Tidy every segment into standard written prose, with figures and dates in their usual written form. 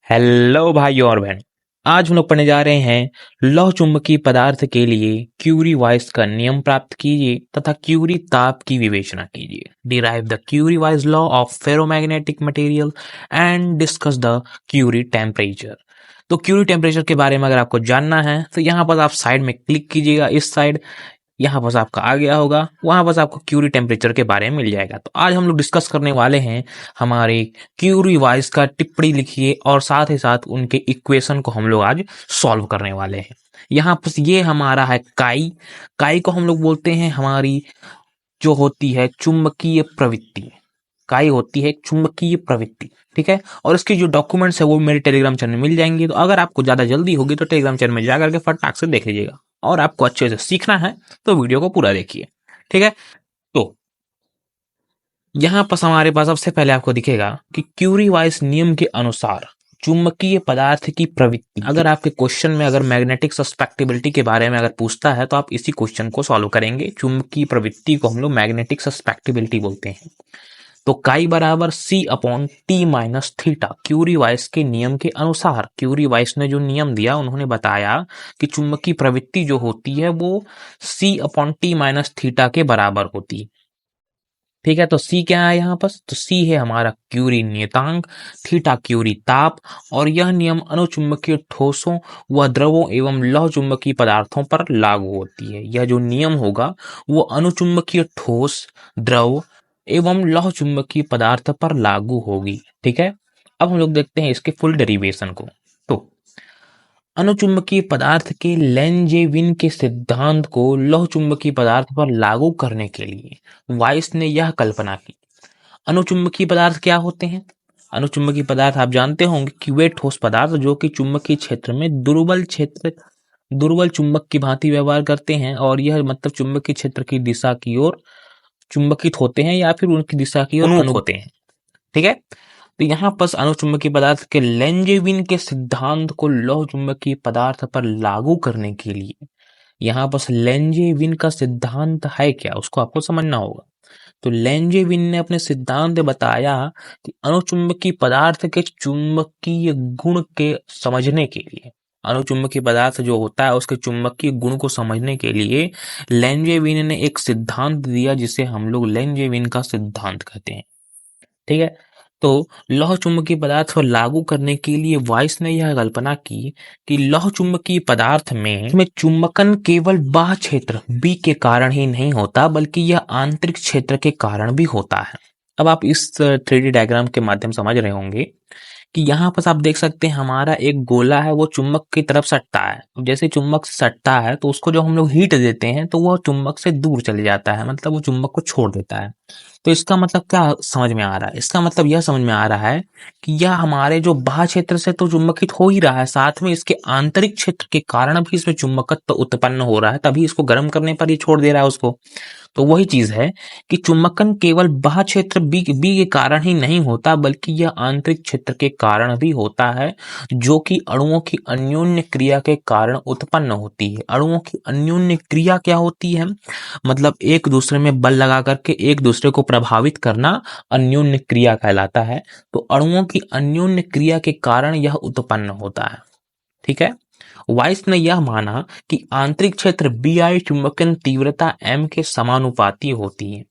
Hello भाई और बहन। आज हम लोग पढ़ने जा रहे हैं लौह चुंबकीय पदार्थ के लिए क्यूरी वाइस का नियम प्राप्त कीजिए तथा क्यूरी ताप की विवेचना कीजिए। Derive the Curie Weiss law of ferromagnetic material and discuss the Curie temperature. तो क्यूरी टेम्परेचर के बारे में अगर आपको जानना है तो यहाँ पर आप साइड में क्लिक कीजिएगा, इस साइड यहाँ बस आपका आ गया होगा, वहां बस आपको क्यूरी टेम्परेचर के बारे में मिल जाएगा। तो आज हम लोग डिस्कस करने वाले हैं हमारे क्यूरी वाइस का टिप्पणी लिखिए और साथ ही साथ उनके इक्वेशन को हम लोग आज सॉल्व करने वाले हैं। यहाँ पर ये हमारा है काई। काई को हम लोग बोलते हैं हमारी जो होती है चुंबकीय प्रवृत्ति। काई होती है चुंबकीय प्रवृत्ति, ठीक है। और इसके जो डॉक्यूमेंट्स है वो मेरे टेलीग्राम चैनल में मिल जाएंगे। तो अगर आपको ज्यादा जल्दी होगी तो टेलीग्राम चैनल में जाकर के फटाक से देख लीजिएगा, और आपको अच्छे से सीखना है तो वीडियो को पूरा देखिए, ठीक है। तो यहाँ पर हमारे पास सबसे पहले आपको दिखेगा कि क्यूरी वाइस नियम के अनुसार चुंबकीय पदार्थ की प्रवृत्ति, अगर आपके क्वेश्चन में अगर मैग्नेटिक सस्पेक्टिबिलिटी के बारे में अगर पूछता है तो आप इसी क्वेश्चन को सॉल्व करेंगे। चुंबकीय प्रवृत्ति को हम लोग मैग्नेटिक सस्पेक्टिबिलिटी बोलते हैं। तो काई बराबर C upon T minus theta Curie Weiss के नियम के अनुसार। क्यूरी वाइस ने जो नियम दिया, उन्होंने बताया कि चुंबकीय प्रवृत्ति जो होती है वो सी अपॉन टी माइनस थीटा के बराबर होती है, ठीक है। तो सी क्या है यहाँ पर? तो सी है हमारा क्यूरी नियतांक, थीटा क्यूरी ताप, और यह नियम अनुचुंबकीय ठोसों व द्रवों एवं लौह चुंबकीय पदार्थों पर लागू होती है। यह जो नियम होगा वो अनुचुंबकीय ठोस, द्रव एवं लौह चुंबकीय पदार्थ पर लागू होगी, ठीक है। अब हम लोग देखते हैं इसके फुल डेरिवेशन को। तो अनुचुंबकीय पदार्थ के लेंजेविन के सिद्धांत को लौह चुंबकीय पदार्थ पर लागू करने के लिए वाइस ने यह कल्पना की। अनुचुंबकीय पदार्थ क्या होते हैं? अनुचुंबकीय पदार्थ आप जानते होंगे कि वे ठोस पदार्थ जो कि चुंबकीय क्षेत्र में दुर्बल चुंबक की भांति व्यवहार करते हैं, और यह मतलब चुंबकीय क्षेत्र की दिशा की ओर चुंबकित होते हैं या फिर उनकी दिशा की ओर अनुगत होते हैं, ठीक है। तो यहाँ पर अनुचुंबकीय पदार्थ के लेंजेविन के सिद्धांत को लौह चुंबकीय पदार्थ पर लागू करने के लिए, यहाँ पर लेंजेविन का सिद्धांत है क्या उसको आपको समझना होगा। तो लेंजेविन ने अपने सिद्धांत में बताया कि अनुचुंबकीय पदार्थ के चुंबकीय गुण के समझने के लिए, अनुचुंबकीय पदार्थ जो होता है उसके चुंबकीय गुण को समझने के लिए लेंजेविन ने एक सिद्धांत दिया जिसे हम लोग लेंजेविन का सिद्धांत कहते हैं, ठीक है। तो लौह चुंबकीय पदार्थ पर लागू करने के लिए वाइस ने यह कल्पना की कि लौह चुंबकीय पदार्थ में चुंबकन केवल बाह्य क्षेत्र बी के कारण ही नहीं होता बल्कि यह आंतरिक क्षेत्र के कारण भी होता है। अब आप इस 3D डायग्राम के माध्यम समझ रहे होंगे कि यहाँ पर आप देख सकते हैं हमारा एक गोला है, वो चुंबक की तरफ सटता है। जैसे चुंबक से सटता है तो उसको जब हम लोग हीट देते हैं तो वह चुंबक से दूर चले जाता है, मतलब वो चुंबक को छोड़ देता है। तो इसका मतलब क्या समझ में आ रहा है? इसका मतलब यह समझ में आ रहा है कि यह हमारे जो बाह्य क्षेत्र से तो चुंबकित हो ही रहा है, साथ में इसके आंतरिक क्षेत्र के कारण भी इसमें चुंबकत्व उत्पन्न हो रहा है, तभी इसको गर्म करने पर ये छोड़ दे रहा है उसको। तो वही चीज है कि चुंबकन केवल बाह्य क्षेत्र बी के कारण ही नहीं होता बल्कि यह आंतरिक क्षेत्र के कारण भी होता है, जो कि अणुओं की अन्योन्य क्रिया के कारण उत्पन्न होती है। अणुओं की अन्योन्य क्रिया क्या होती है? मतलब एक दूसरे में बल लगा करके एक दूसरे को प्रभावित करना अन्योन्य क्रिया कहलाता है। तो अणुओं की अन्योन्य क्रिया के कारण यह उत्पन्न होता है, ठीक है। वाइस ने यह माना कि आंतरिक क्षेत्र Bi चुंबकन तीव्रता m के समानुपाती होती है।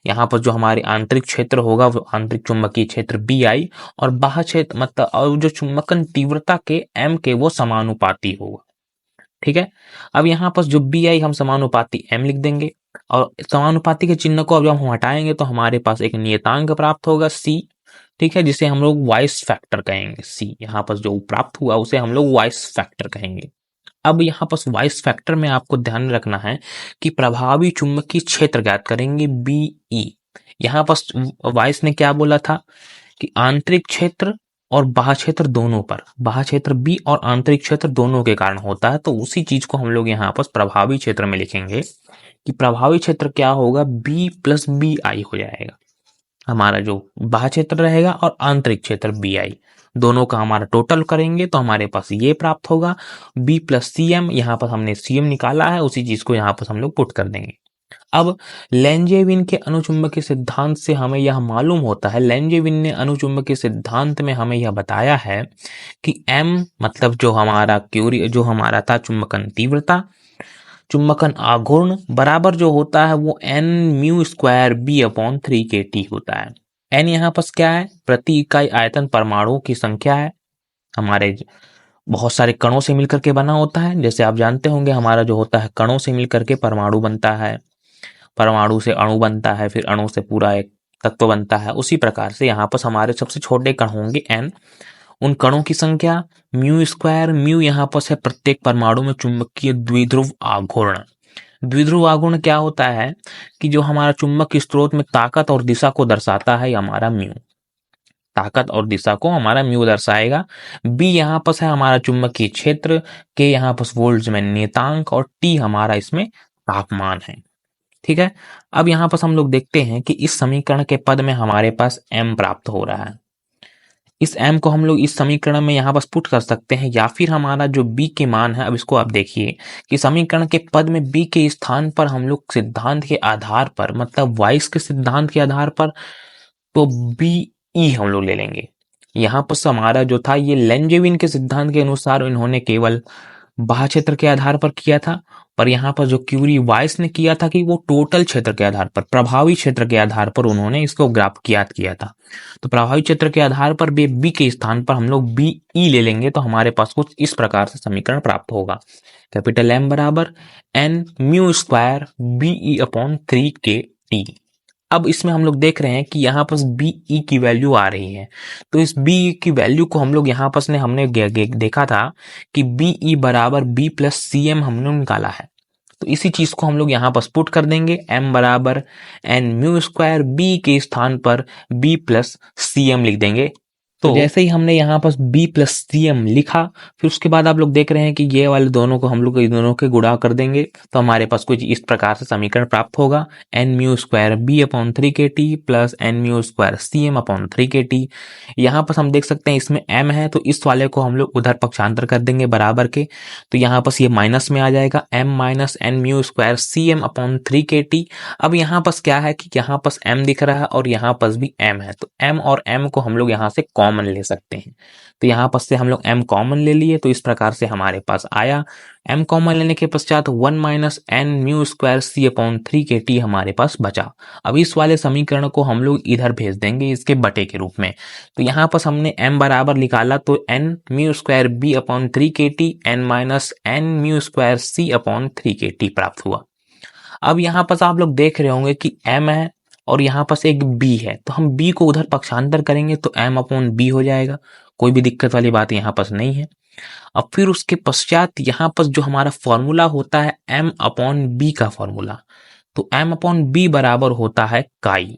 यहाँ पर जो हमारे आंतरिक क्षेत्र होगा वो आंतरिक चुंबकीय क्षेत्र Bi, और बाह्य क्षेत्र मतलब और जो चुंबकन तीव्रता के m के वो समानुपाती होगा, ठीक है। अब यहाँ पर जो Bi हम समानुपाती m लिख देंगे, और समानुपाती के चिन्ह को अब जब हम हटाएंगे तो हमारे पास एक नियतांक प्राप्त होगा C, ठीक है, जिसे हम लोग वाइस फैक्टर कहेंगे। C यहाँ पर जो प्राप्त हुआ उसे हम लोग वाइस फैक्टर कहेंगे। अब यहाँ पर वाइस फैक्टर में आपको ध्यान रखना है कि प्रभावी चुंबकीय क्षेत्र ज्ञात करेंगे Be। यहाँ पर वाइस ने क्या बोला था कि आंतरिक क्षेत्र और बाह्य क्षेत्र दोनों पर, बाह्य क्षेत्र B और आंतरिक क्षेत्र दोनों के कारण होता है। तो उसी चीज को हम लोग यहाँ पर प्रभावी क्षेत्र में लिखेंगे कि प्रभावी क्षेत्र क्या होगा, B प्लस Bi हो जाएगा। हमारा जो बाह्य क्षेत्र रहेगा और आंतरिक क्षेत्र Bi दोनों का हमारा टोटल करेंगे तो हमारे पास ये प्राप्त होगा B प्लस Cm। यहाँ पर हमने Cm निकाला है, उसी चीज को यहाँ पर हम लोग पुट कर देंगे। अब लेंजेविन के अणुचुंबकीय सिद्धांत से हमें यह मालूम होता है, लेंजेविन ने अणुचुंबकीय सिद्धांत में हमें यह बताया है कि m मतलब जो हमारा था चुंबकन तीव्रता, चुंबकन आघूर्ण बराबर जो होता है वो n mu square b upon 3 के टी होता है। n यहाँ पर क्या है? प्रति इकाई आयतन परमाणुओं की संख्या है। हमारे बहुत सारे कणों से मिलकर के बना होता है, जैसे आप जानते होंगे हमारा जो होता है कणों से मिलकर के परमाणु बनता है, परमाणु से अणु बनता है, फिर अणु से पूरा एक तत्व बनता है। उसी प्रकार से यहाँ पर हमारे सबसे छोटे कण होंगे n, उन कणों की संख्या म्यू स्क्वायर, म्यू यहाँ पर है प्रत्येक परमाणु में चुंबकीय द्विध्रुव आघूर्ण। द्विध्रुव आघूर्ण क्या होता है कि जो हमारा चुंबक स्रोत में ताकत और दिशा को दर्शाता है हमारा म्यू, ताकत और दिशा को हमारा म्यू दर्शाएगा। बी यहाँ पर है हमारा चुंबकीय क्षेत्र, के यहाँ पर वोल्ट्स में नियतांक और टी हमारा इसमें तापमान है। ठीक है, अब यहाँ पर हम लोग देखते हैं कि इस समीकरण के पद में हमारे पास m प्राप्त हो रहा है। इस m को हम लोग इस समीकरण में यहाँ पर पुट कर सकते हैं, या फिर हमारा जो b के मान है, अब इसको आप देखिए कि समीकरण के पद में b के स्थान पर हम लोग सिद्धांत के आधार पर, मतलब वाइस के सिद्धांत के आधार पर, तो बी ई हम लोग ले लेंगे। यहाँ पर हमारा जो था ये लेंजेविन के सिद्धांत के अनुसार इन्होंने केवल बाह्य क्षेत्र के आधार पर किया था, पर यहाँ पर जो क्यूरी वाइस ने किया था कि वो टोटल क्षेत्र के आधार पर, प्रभावी क्षेत्र के आधार पर उन्होंने इसको ग्राफ किया था। तो प्रभावी क्षेत्र के आधार पर बी के स्थान पर हम लोग बी ई ले लेंगे, तो हमारे पास कुछ इस प्रकार से समीकरण प्राप्त होगा। कैपिटल M बराबर n mu square B E upon 3 के टी। अब इसमें हम लोग देख रहे हैं कि यहाँ पर बी ई की वैल्यू आ रही है, तो इस बी ई की वैल्यू को हम लोग यहाँ पर हमने देखा था कि बी ई बराबर बी प्लस सी एम हमने निकाला है, तो इसी चीज को हम लोग यहाँ पर पुट कर देंगे। m बराबर n म्यू स्क्वायर बी के स्थान पर b प्लस सी एम लिख देंगे। तो जैसे ही हमने यहाँ पर b प्लस सी एम लिखा, फिर उसके बाद आप लोग देख रहे हैं कि ये वाले दोनों को हम लोग इन दोनों के गुणा कर देंगे, तो हमारे पास कुछ इस प्रकार से समीकरण प्राप्त होगा। n mu square b upon 3 के T plus n mu square C M upon 3 के टी। यहाँ पर हम देख सकते हैं इसमें m है, तो इस वाले को हम लोग उधर पक्षांतर कर देंगे बराबर के, तो यहाँ पर ये माइनस में आ जाएगा m minus n mu square C M upon 3 के टी। अब यहाँ पर क्या है कि यहाँ पर m दिख रहा है और यहाँ पर भी m है, तो m और m को हम लोग यहाँ से कॉमन ले सकते हैं, तो यहाँ पर से हम लोग m कॉमन ले लिए, तो इस प्रकार से हमारे पास आया। m कॉमन लेने के पश्चात 1 minus n mu square C upon 3 के टी हमारे पास बचा। अब इस वाले समीकरण को हम लोग इधर भेज देंगे इसके बटे के रूप में, तो यहाँ पर हमने m बराबर निकाला, तो n mu square b upon 3 के T n minus n mu square C upon 3 के टी प्राप्त हुआ। अब यहाँ पर आप लोग देख रहे होंगे कि m है और यहाँ पर एक b है, तो हम b को उधर पक्षांतर करेंगे तो m अपॉन b हो जाएगा, कोई भी दिक्कत वाली बात यहाँ पर नहीं है। अब फिर उसके पश्चात यहाँ पर जो हमारा फॉर्मूला होता है m अपॉन b का फॉर्मूला, तो m अपॉन b बराबर होता है काई,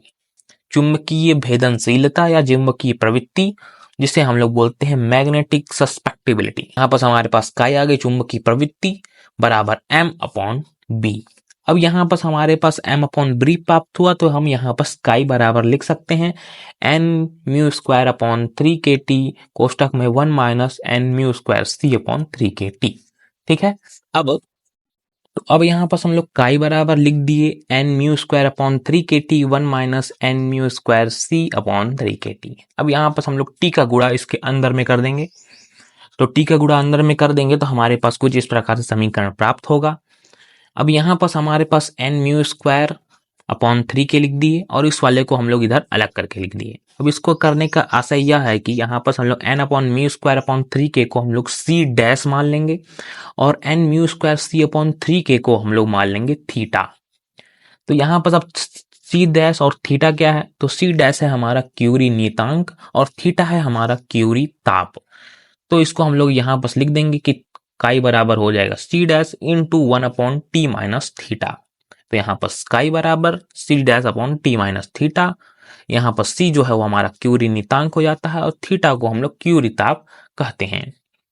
चुंबकीय भेदनशीलता या चुंबकीय प्रवृत्ति, जिसे हम लोग बोलते हैं मैग्नेटिक सस्पेक्टिबिलिटी। यहाँ पर हमारे पास काई आ गई, चुंबकीय प्रवृत्ति बराबर m अपॉन b। अब यहाँ पर हमारे पास m अपॉन b प्राप्त हुआ, तो हम यहाँ पर काई बराबर लिख सकते हैं n म्यू स्क्वायर अपॉन 3 के टी कोष्टक में 1 minus n mu square c upon 3 के टी। ठीक है, अब यहाँ पर हम लोग काई बराबर लिख दिए n म्यू स्क्वायर अपॉन 3 के T 1 minus n mu square c upon 3 के टी। अब यहाँ पर हम लोग टी का गुणा इसके अंदर में कर देंगे, तो टी का गुणा अंदर में कर देंगे तो हमारे पास कुछ इस प्रकार से समीकरण प्राप्त होगा। अब यहाँ पर हमारे पास n म्यू स्क्वायर अपॉन 3 के लिख दिए और इस वाले को हम लोग इधर अलग करके लिख दिए। अब इसको करने का आशय यह है कि यहाँ पर हम लोग n upon mu square upon 3 के को हम लोग c डैश मान लेंगे और n mu square c upon 3 के को हम लोग मान लेंगे थीटा। तो यहाँ पर अब c डैश और थीटा क्या है, तो c डैश है हमारा क्यूरी नियतांक और थीटा है हमारा क्यूरी ताप। तो इसको हम लोग यहाँ पर लिख देंगे कि काई बराबर हो जाएगा c dash into 1 upon T minus theta. तो यहाँ पर काई बराबर c dash upon T minus theta, यहाँ पर c जो है वो हमारा क्यूरी नियतांक हो जाता है और थीटा को हम लोग क्यूरी ताप कहते हैं।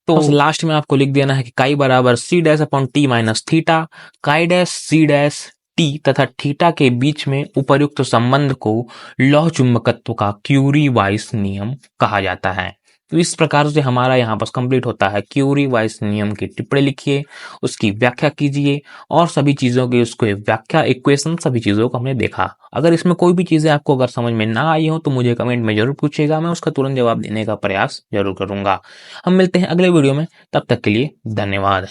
तो लास्ट में आपको लिख देना है कि काई बराबर c dash upon T minus theta, काई डैश c डैश टी तथा थीटा के बीच में उपर्युक्त संबंध को लौह चुंबकत्व का क्यूरी वाइस नियम कहा जाता है। तो इस प्रकार से हमारा यहाँ पर कंप्लीट होता है क्यूरी वाइज नियम की टिप्पणी लिखिए, उसकी व्याख्या कीजिए और सभी चीज़ों की उसको व्याख्या इक्वेशन सभी चीज़ों को हमने देखा। अगर इसमें कोई भी चीज़ें आपको अगर समझ में ना आई हो तो मुझे कमेंट में ज़रूर पूछिएगा, मैं उसका तुरंत जवाब देने का प्रयास ज़रूर करूँगा। हम मिलते हैं अगले वीडियो में, तब तक के लिए धन्यवाद।